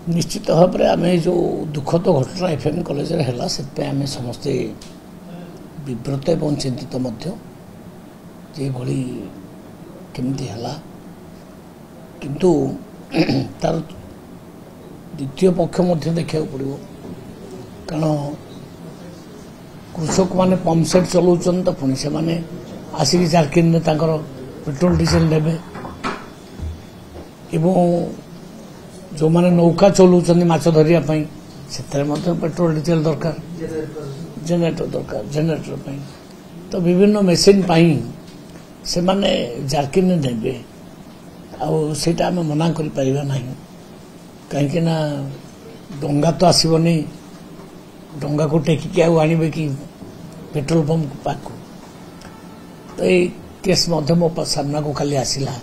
निश्चित भाव में आम जो दुखद घटना एफएम कॉलेज है से आम समस्ते विव्रत एवं चिंतित केमती है किंतु तार द्वितीय पक्ष देखा पड़ो कारण कृषक माने पंप सेट चलाउछन तो पुणी से माने आसिक जारकिन पेट्रोल डीजेल नेबे एवं जो माने नौका चलाउछन माछ धरिया पई सेतरे मध्ये पेट्रोल डीजेल दरकार जेनेरेटर पई तो विभिन्न मेसीन पई से माने जारकिन नेबे आटा आम मना कर पारिबा नहीं कहीं ना डंगा तो आसबनी डंगा को टेकिक आने कि पेट्रोल पंप पाक तो ये केस मो सामना को खाली आसला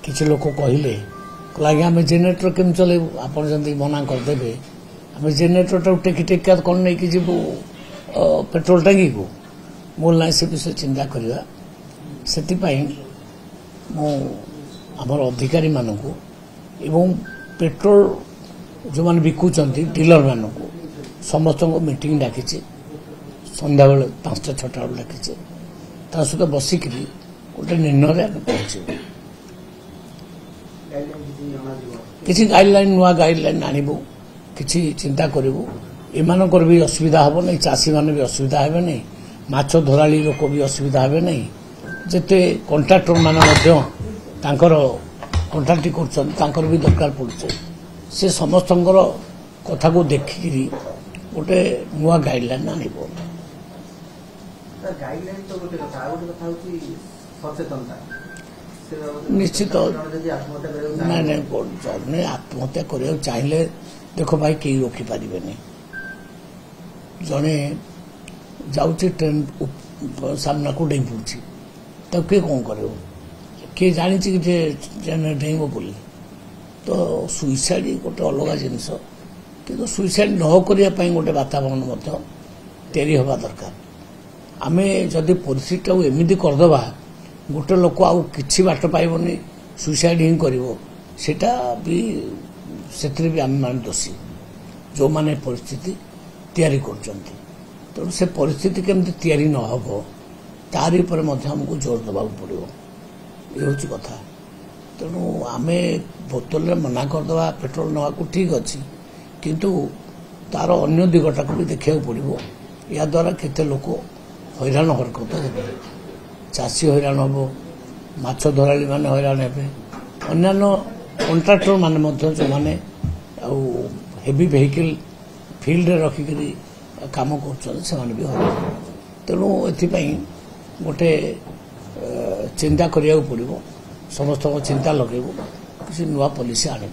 किसी लोग कहले आज्ञा आम जेनेरेटर केम चलेबू आप मना करदे आम जेनेरेटर टेकी टेका कौन नहीं कि जीवु पेट्रोल टांगी को मोल ना से विषय चिंता करवा से आमर अधिकारी मानू एवं पेट्रोल जो मैंने बिकुचंती डीलर मानू समस्त मीटिंग डाकी संध्या बेले 5टा 6टा बेले डाकी सहित बसिक गोटे निर्णय पहुंचू किसी गाइडलाइन नुआ गाइडलाइन आणबू किसी चिंता करूँ एमानकर भी असुविधा हे नहीं चाषी मैंने भी असुविधा हे नहीं माछ धराली लोक भी असुविधा हे नहीं जिते कंट्राक्टर मैंने कंट्राक्ट कर भी दरकार पड़े से समस्त कथा को देखिकी गोटे नुआ गाइडलाइन आणबो निश्चित नहीं जड़े आत्महत्या करने चाहिए देख भाई कई रोकीपारे जड़े जाऊँगी ट्रेन सामना को डेई पड़ी तो किए कौन कर किए जानी कि ट्रेन डेब बोली तो सुइसाइड गोटे अलग जिनस कि सुइसाइड न करने गोटे वातावरण तैयारी हवा दरकार आम जदि परिस्थिति एमती करदे गोटे लोक आउ कि बाट पाइबनी सुइसाइड ही करटा भी से भी आम मान दोषी जो माने परिस्थिति तैयारी करछंती तेणु से परिस्थिति केमती तैयारी न हो तारी पर हमको जोर देवा पड़ो ये हूँ कथा तेणु आम बोतल में मना करदे पेट्रोल नवा को ठीक अच्छी किंतु तार अन्य दिगटा को भी देखा पड़ो या द्वारा केते लोक हैरान हरकत हे चाषी हैरान हम माछ धराली मैंने हैरान हे अन्य कंट्राक्टर माने जो मैंने हेवी वेहिकल फील्ड रखिक काम कर भी हैरान तेणु ए गोटे चिंता करिया पड़ो समस्त चिंता लगेबू किसी नुआ पॉलिसी आने